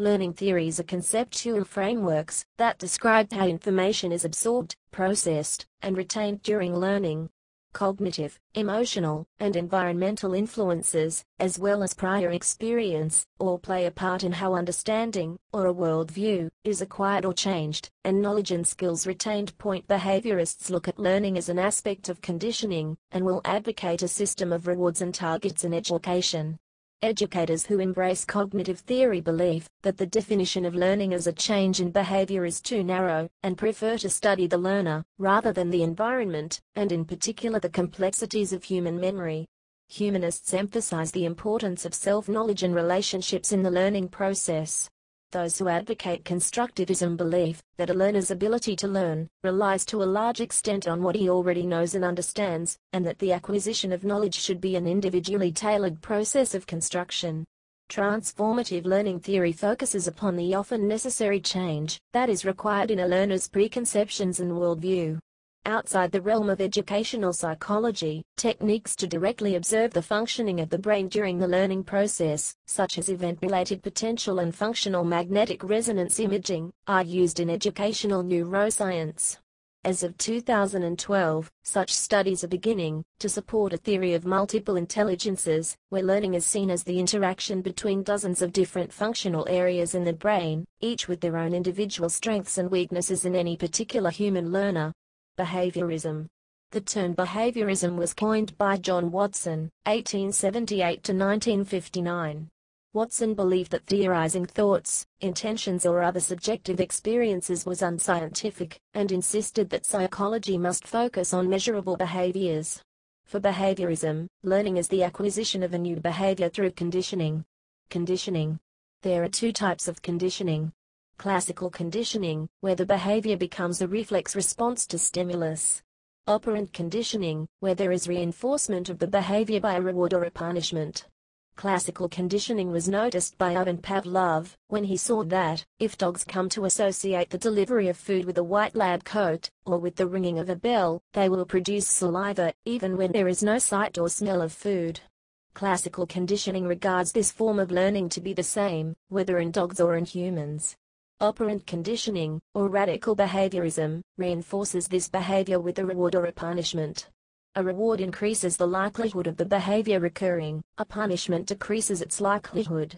learning theories are conceptual frameworks that describe how information is absorbed, processed, and retained during learning. Cognitive, emotional, and environmental influences, as well as prior experience, all play a part in how understanding, or a worldview, is acquired or changed, and knowledge and skills retained. Behaviorists look at learning as an aspect of conditioning, and will advocate a system of rewards and targets in education. Educators who embrace cognitive theory believe that the definition of learning as a change in behavior is too narrow, and prefer to study the learner, rather than the environment, and in particular the complexities of human memory. Humanists emphasize the importance of self-knowledge and relationships in the learning process. Those who advocate Constructivism believe that a learner's ability to learn relies to a large extent on what he already knows and understands, and that the acquisition of knowledge should be an individually tailored process of construction. Transformative learning theory focuses upon the often necessary change that is required in a learner's preconceptions and worldview. Outside the realm of educational psychology, techniques to directly observe the functioning of the brain during the learning process, such as event-related potential and functional magnetic resonance imaging, are used in educational neuroscience. As of 2012, such studies are beginning to support a theory of multiple intelligences, where learning is seen as the interaction between dozens of different functional areas in the brain, each with their own individual strengths and weaknesses in any particular human learner. Behaviorism. The term behaviorism was coined by John Watson, 1878 to 1959. Watson believed that theorizing thoughts, intentions or other subjective experiences was unscientific, and insisted that psychology must focus on measurable behaviors. For behaviorism, learning is the acquisition of a new behavior through conditioning. Conditioning. There are two types of conditioning. Classical conditioning, where the behavior becomes a reflex response to stimulus. Operant conditioning, where there is reinforcement of the behavior by a reward or a punishment. Classical conditioning was noticed by Ivan Pavlov, when he saw that, if dogs come to associate the delivery of food with a white lab coat, or with the ringing of a bell, they will produce saliva, even when there is no sight or smell of food. Classical conditioning regards this form of learning to be the same, whether in dogs or in humans. Operant conditioning, or radical behaviorism, reinforces this behavior with a reward or a punishment. A reward increases the likelihood of the behavior recurring, a punishment decreases its likelihood.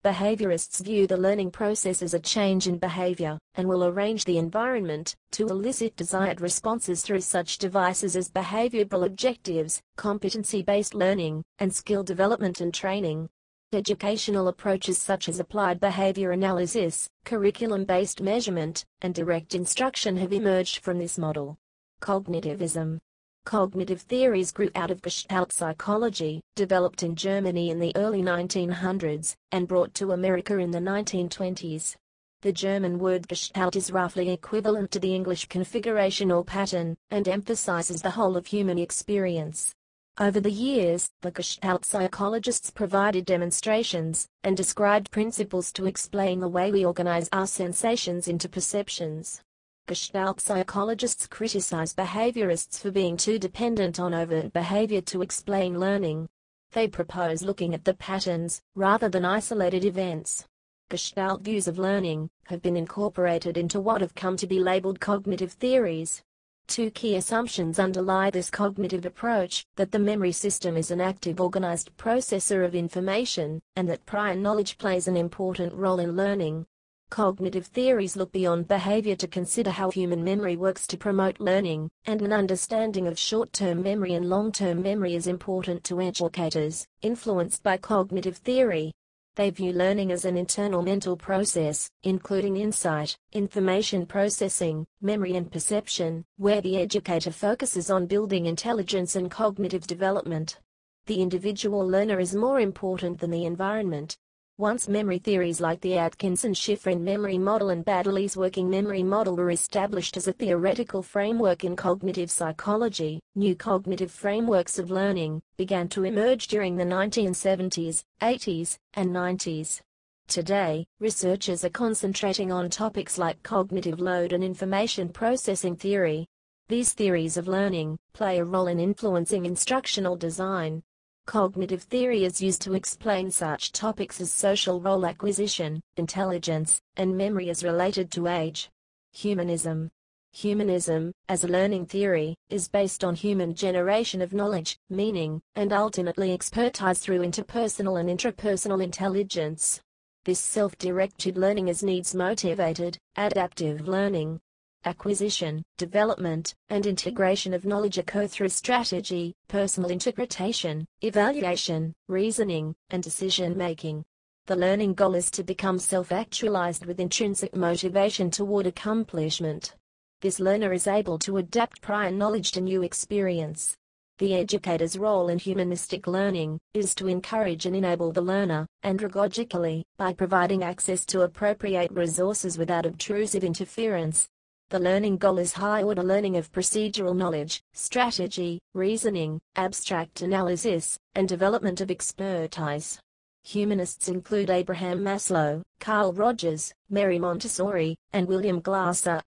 Behaviorists view the learning process as a change in behavior, and will arrange the environment to elicit desired responses through such devices as behavioral objectives, competency-based learning, and skill development and training. Educational approaches such as applied behavior analysis, curriculum-based measurement, and direct instruction have emerged from this model. Cognitivism. Cognitive theories grew out of Gestalt psychology, developed in Germany in the early 1900s, and brought to America in the 1920s. The German word Gestalt is roughly equivalent to the English configuration or pattern, and emphasizes the whole of human experience. Over the years, the Gestalt psychologists provided demonstrations and described principles to explain the way we organize our sensations into perceptions. Gestalt psychologists criticize behaviorists for being too dependent on overt behavior to explain learning. They propose looking at the patterns, rather than isolated events. Gestalt views of learning have been incorporated into what have come to be labeled cognitive theories. Two key assumptions underlie this cognitive approach: that the memory system is an active organized processor of information, and that prior knowledge plays an important role in learning. Cognitive theories look beyond behavior to consider how human memory works to promote learning, and an understanding of short-term memory and long-term memory is important to educators, influenced by cognitive theory. They view learning as an internal mental process, including insight, information processing, memory and perception, where the educator focuses on building intelligence and cognitive development. The individual learner is more important than the environment. Once memory theories like the Atkinson-Shiffrin memory model and Baddeley's working memory model were established as a theoretical framework in cognitive psychology, new cognitive frameworks of learning began to emerge during the 1970s, 80s, and 90s. Today, researchers are concentrating on topics like cognitive load and information processing theory. These theories of learning play a role in influencing instructional design. Cognitive theory is used to explain such topics as social role acquisition, intelligence, and memory as related to age. Humanism. Humanism, as a learning theory, is based on human generation of knowledge, meaning, and ultimately expertise through interpersonal and intrapersonal intelligence. This self-directed learning is needs-motivated, adaptive learning. Acquisition, development, and integration of knowledge occur through strategy, personal interpretation, evaluation, reasoning, and decision-making. The learning goal is to become self-actualized with intrinsic motivation toward accomplishment. This learner is able to adapt prior knowledge to new experience. The educator's role in humanistic learning is to encourage and enable the learner, andragogically, by providing access to appropriate resources without obtrusive interference. The learning goal is high-order learning of procedural knowledge, strategy, reasoning, abstract analysis, and development of expertise. Humanists include Abraham Maslow, Carl Rogers, Mary Montessori, and William Glasser.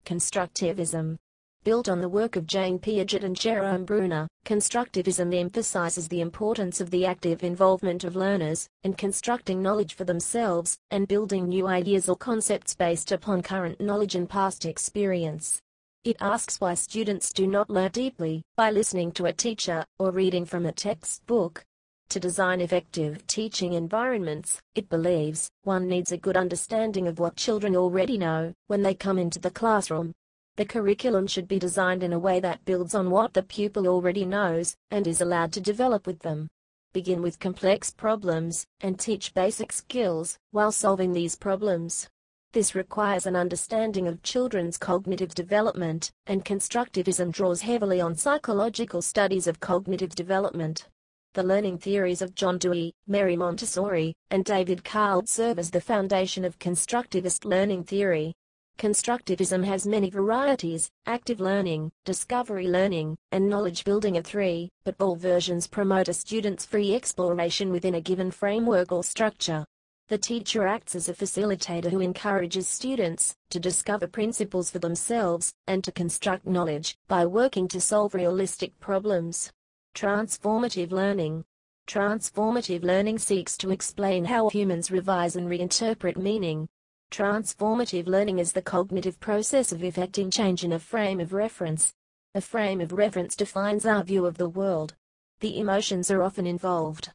Constructivism. Built on the work of Jane Piaget and Jerome Bruner, Constructivism emphasizes the importance of the active involvement of learners in constructing knowledge for themselves and building new ideas or concepts based upon current knowledge and past experience. It asks why students do not learn deeply by listening to a teacher or reading from a textbook. To design effective teaching environments, it believes one needs a good understanding of what children already know when they come into the classroom. The curriculum should be designed in a way that builds on what the pupil already knows and is allowed to develop with them. Begin with complex problems and teach basic skills while solving these problems. This requires an understanding of children's cognitive development, and constructivism draws heavily on psychological studies of cognitive development. The learning theories of John Dewey, Mary Montessori, and David Card serve as the foundation of constructivist learning theory. Constructivism has many varieties: active learning, discovery learning, and knowledge building are three, but all versions promote a student's free exploration within a given framework or structure. The teacher acts as a facilitator who encourages students to discover principles for themselves and to construct knowledge by working to solve realistic problems. Transformative learning. Transformative learning seeks to explain how humans revise and reinterpret meaning. Transformative learning is the cognitive process of effecting change in a frame of reference. A frame of reference defines our view of the world. The emotions are often involved.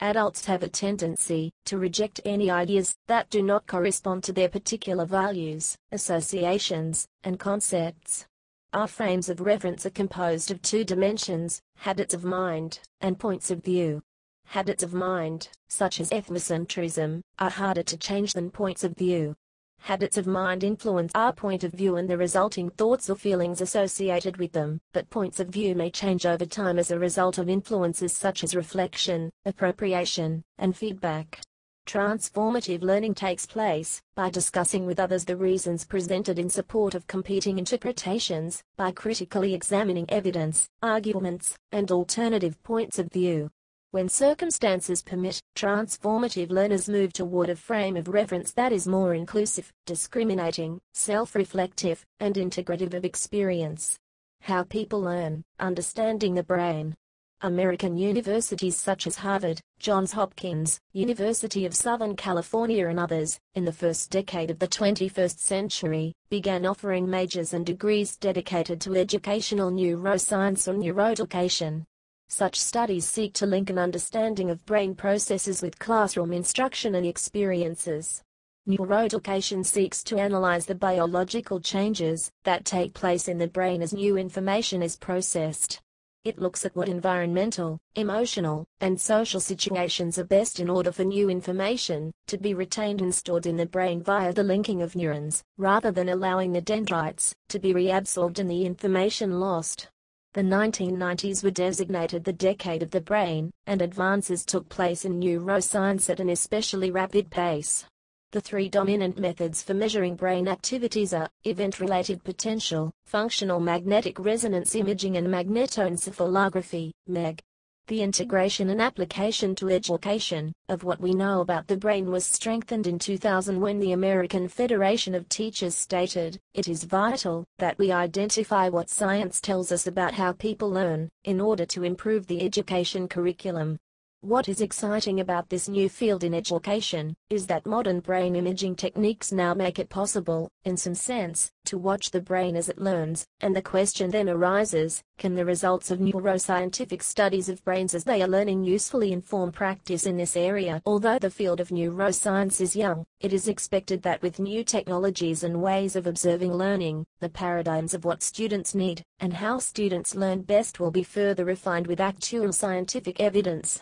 Adults have a tendency to reject any ideas that do not correspond to their particular values, associations, and concepts. Our frames of reference are composed of two dimensions: habits of mind and points of view. Habits of mind, such as ethnocentrism, are harder to change than points of view. Habits of mind influence our point of view and the resulting thoughts or feelings associated with them, but points of view may change over time as a result of influences such as reflection, appropriation, and feedback. Transformative learning takes place by discussing with others the reasons presented in support of competing interpretations, by critically examining evidence, arguments, and alternative points of view. When circumstances permit, transformative learners move toward a frame of reference that is more inclusive, discriminating, self-reflective, and integrative of experience. How people learn: understanding the brain. American universities such as Harvard, Johns Hopkins, University of Southern California and others, in the first decade of the 21st century, began offering majors and degrees dedicated to educational neuroscience or neuroeducation. Such studies seek to link an understanding of brain processes with classroom instruction and experiences. Neuroeducation seeks to analyze the biological changes that take place in the brain as new information is processed. It looks at what environmental, emotional, and social situations are best in order for new information to be retained and stored in the brain via the linking of neurons, rather than allowing the dendrites to be reabsorbed and the information lost. The 1990s were designated the decade of the brain, and advances took place in neuroscience at an especially rapid pace. The three dominant methods for measuring brain activities are event-related potential, functional magnetic resonance imaging, and magnetoencephalography, MEG. The integration and application to education of what we know about the brain was strengthened in 2000 when the American Federation of Teachers stated, "It is vital that we identify what science tells us about how people learn, in order to improve the education curriculum." What is exciting about this new field in education is that modern brain imaging techniques now make it possible, in some sense, to watch the brain as it learns, and the question then arises, can the results of neuroscientific studies of brains as they are learning usefully inform practice in this area? Although the field of neuroscience is young, it is expected that with new technologies and ways of observing learning, the paradigms of what students need, and how students learn best will be further refined with actual scientific evidence.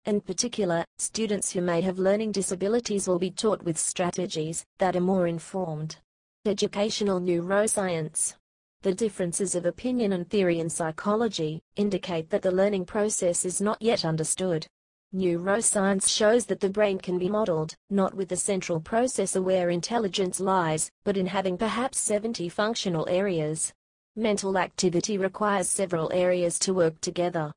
In particular, students who may have learning disabilities will be taught with strategies that are more informed. Educational neuroscience. The differences of opinion and theory in psychology indicate that the learning process is not yet understood. Neuroscience shows that the brain can be modeled, not with the central processor where intelligence lies, but in having perhaps 70 functional areas. Mental activity requires several areas to work together.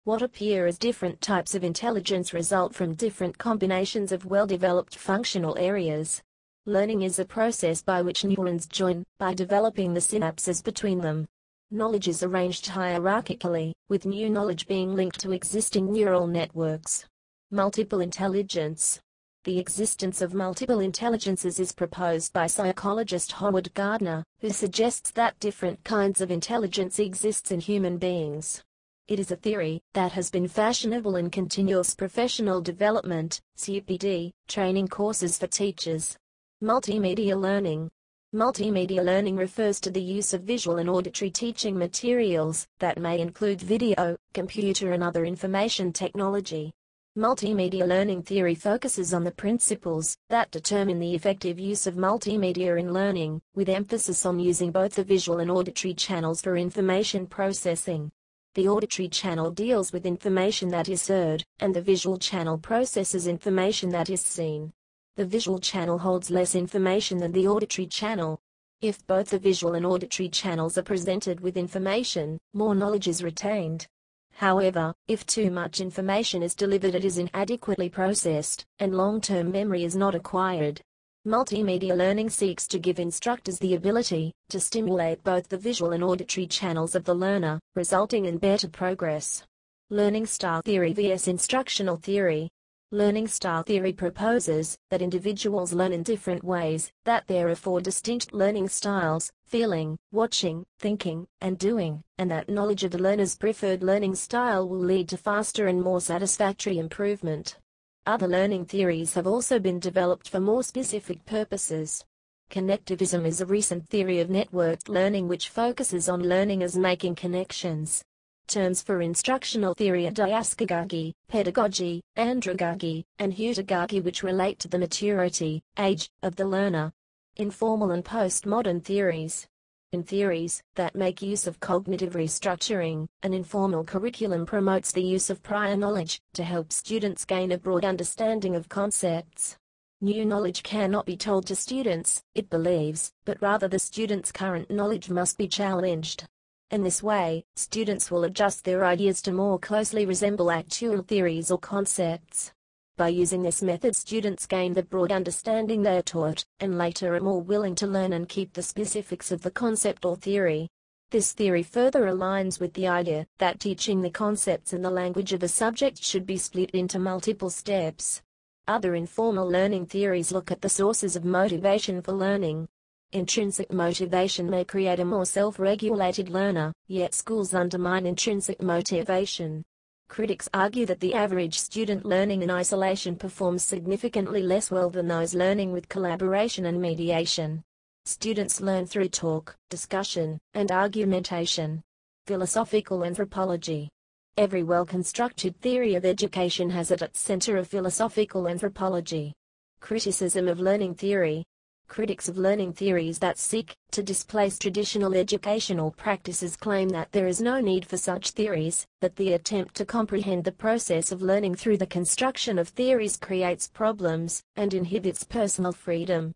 What appear as different types of intelligence result from different combinations of well-developed functional areas. Learning is a process by which neurons join, by developing the synapses between them. Knowledge is arranged hierarchically, with new knowledge being linked to existing neural networks. Multiple intelligence. The existence of multiple intelligences is proposed by psychologist Howard Gardner, who suggests that different kinds of intelligence exists in human beings. It is a theory that has been fashionable in continuous professional development, CPD, training courses for teachers. Multimedia learning. Multimedia learning refers to the use of visual and auditory teaching materials that may include video, computer and other information technology. Multimedia learning theory focuses on the principles that determine the effective use of multimedia in learning, with emphasis on using both the visual and auditory channels for information processing. The auditory channel deals with information that is heard, and the visual channel processes information that is seen. The visual channel holds less information than the auditory channel. If both the visual and auditory channels are presented with information, more knowledge is retained. However, if too much information is delivered, it is inadequately processed, and long-term memory is not acquired. Multimedia learning seeks to give instructors the ability to stimulate both the visual and auditory channels of the learner, resulting in better progress. Learning style theory vs. instructional theory. Learning style theory proposes that individuals learn in different ways, that there are 4 distinct learning styles: feeling, watching, thinking, and doing, and that knowledge of the learner's preferred learning style will lead to faster and more satisfactory improvement. Other learning theories have also been developed for more specific purposes. Connectivism is a recent theory of networked learning which focuses on learning as making connections. Terms for instructional theory are diaskagogy, pedagogy, andragogy, and heutagogy, which relate to the maturity, age, of the learner. Informal and postmodern theories. In theories that make use of cognitive restructuring, an informal curriculum promotes the use of prior knowledge to help students gain a broad understanding of concepts. New knowledge cannot be told to students, it believes, but rather the students' current knowledge must be challenged. In this way, students will adjust their ideas to more closely resemble actual theories or concepts. By using this method, students gain the broad understanding they are taught, and later are more willing to learn and keep the specifics of the concept or theory. This theory further aligns with the idea that teaching the concepts in the language of a subject should be split into multiple steps. Other informal learning theories look at the sources of motivation for learning. Intrinsic motivation may create a more self-regulated learner, yet schools undermine intrinsic motivation. Critics argue that the average student learning in isolation performs significantly less well than those learning with collaboration and mediation. Students learn through talk, discussion, and argumentation. Philosophical anthropology. Every well-constructed theory of education has at its center a philosophical anthropology. Criticism of learning theory. Critics of learning theories that seek to displace traditional educational practices claim that there is no need for such theories, that the attempt to comprehend the process of learning through the construction of theories creates problems, and inhibits personal freedom.